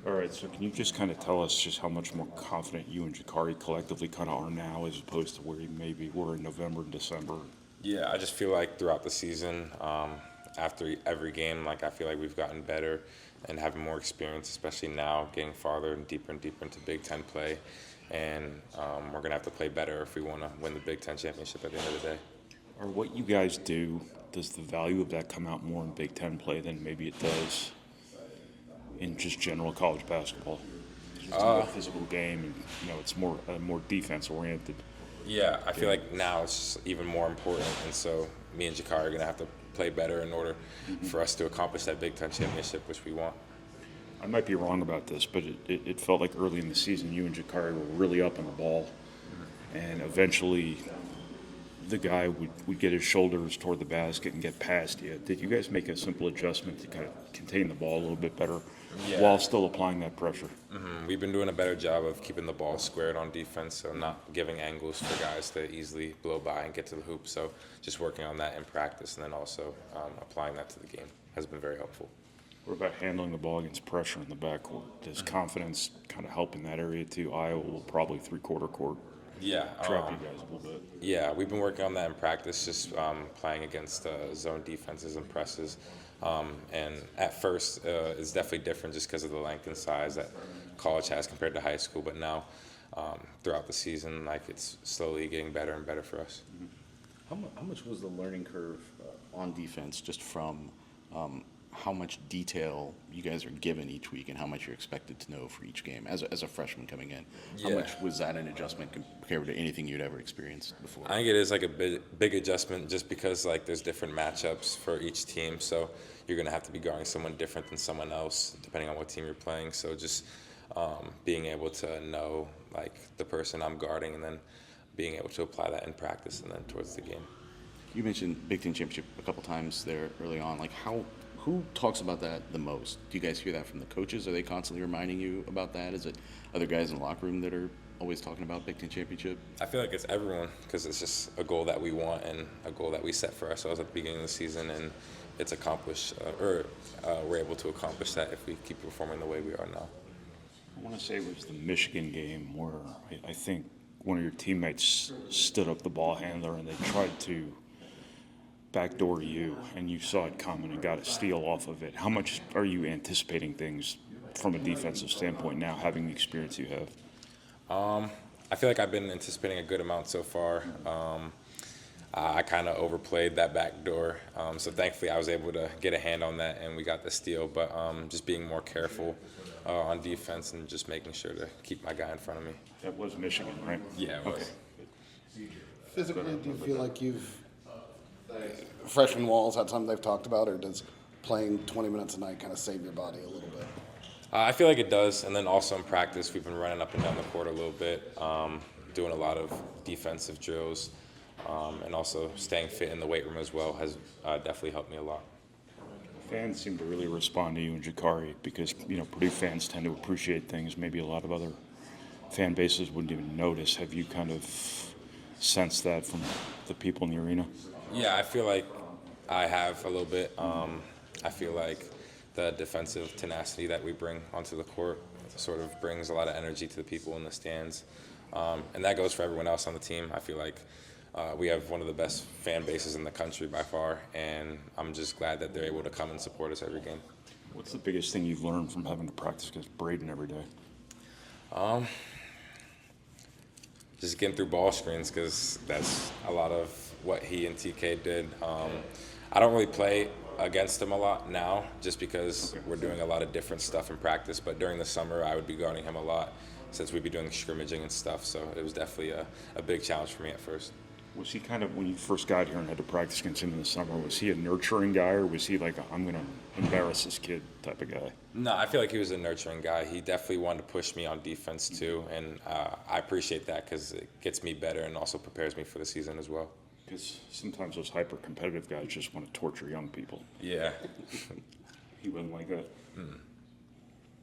All right, so can you just kind of tell us just how much more confident you and Jakari collectively kind of are now as opposed to where you maybe were in November and December? Yeah, I just feel like throughout the season, after every game, like I feel like we've gotten better and having more experience, especially now, getting farther and deeper into Big Ten play. And we're gonna have to play better if we want to win the Big Ten championship at the end of the day. Or what you guys do, does the value of that come out more in Big Ten play than maybe it does in just general college basketball? It's a more physical game, and it's more defense oriented. Yeah, I feel like now it's even more important, and so me and Jakari are gonna have to play better in order for us to accomplish that Big Ten championship, which we want. I might be wrong about this, but it felt like early in the season you and Jakari were really up on the ball, and eventually the guy would get his shoulders toward the basket and get past you. Did you guys make a simple adjustment to kind of contain the ball a little bit better while still applying that pressure? We've been doing a better job of keeping the ball squared on defense, so not giving angles for guys to easily blow by and get to the hoop. So just working on that in practice, and then also applying that to the game has been very helpful. What about handling the ball against pressure in the backcourt? Does confidence kind of help in that area too? Iowa will probably three-quarter court Yeah, trap you guys a little bit. yeah, we've been working on that in practice, just playing against zone defenses and presses. And at first, it's definitely different just because of the length and size that college has compared to high school. But now, throughout the season, like it's slowly getting better and better for us. How much was the learning curve on defense just from how much detail you guys are given each week and how much you're expected to know for each game as a freshman coming in? How Yeah. much was that an adjustment compared to anything you'd ever experienced before? I think it is like a big adjustment just because like there's different matchups for each team. So you're going to have to be guarding someone different than someone else depending on what team you're playing. So just being able to know like the person I'm guarding and then being able to apply that in practice and then towards the game. You mentioned Big Ten championship a couple times there early on. Like who talks about that the most? Do you guys hear that from the coaches? Are they constantly reminding you about that? Is it other guys in the locker room that are always talking about Big Ten championship? I feel like it's everyone because it's just a goal that we want and a goal that we set for ourselves at the beginning of the season, and it's accomplished, we're able to accomplish that if we keep performing the way we are now. I want to say it was the Michigan game where I think one of your teammates stood up the ball handler and they tried to backdoor you, and you saw it coming and got a steal off of it. How much are you anticipating things from a defensive standpoint now, having the experience you have? I feel like I've been anticipating a good amount so far. I kind of overplayed that backdoor, so thankfully I was able to get a hand on that and we got the steal. But just being more careful on defense and just making sure to keep my guy in front of me. That was Michigan, right? Yeah, it was. Physically, do you feel like freshman Walls had something they've talked about, or does playing 20 minutes a night kind of save your body a little bit? I feel like it does, and then also in practice we've been running up and down the court a little bit, doing a lot of defensive drills, and also staying fit in the weight room as well has definitely helped me a lot. Fans seem to really respond to you and Jakari because, Purdue fans tend to appreciate things maybe a lot of other fan bases wouldn't even notice. Have you kind of sensed that from the people in the arena? Yeah, I feel like I have a little bit. I feel like the defensive tenacity that we bring onto the court sort of brings a lot of energy to the people in the stands. And that goes for everyone else on the team. I feel like we have one of the best fan bases in the country by far, and I'm just glad that they're able to come and support us every game. What's the biggest thing you've learned from having to practice against Braden every day? Just getting through ball screens because that's a lot of what he and TK did. I don't really play against him a lot now just because we're doing a lot of different stuff in practice, but during the summer I would be guarding him a lot since we'd be doing scrimmaging and stuff, so it was definitely a big challenge for me at first. Was he kind of, when you first got here and had to practice against him in the summer, was he a nurturing guy, or was he like I'm going to embarrass this kid type of guy? No, I feel like he was a nurturing guy. He definitely wanted to push me on defense too, and I appreciate that because it gets me better and also prepares me for the season as well. Because sometimes those hyper-competitive guys just want to torture young people. Yeah. He wasn't like that. Mm.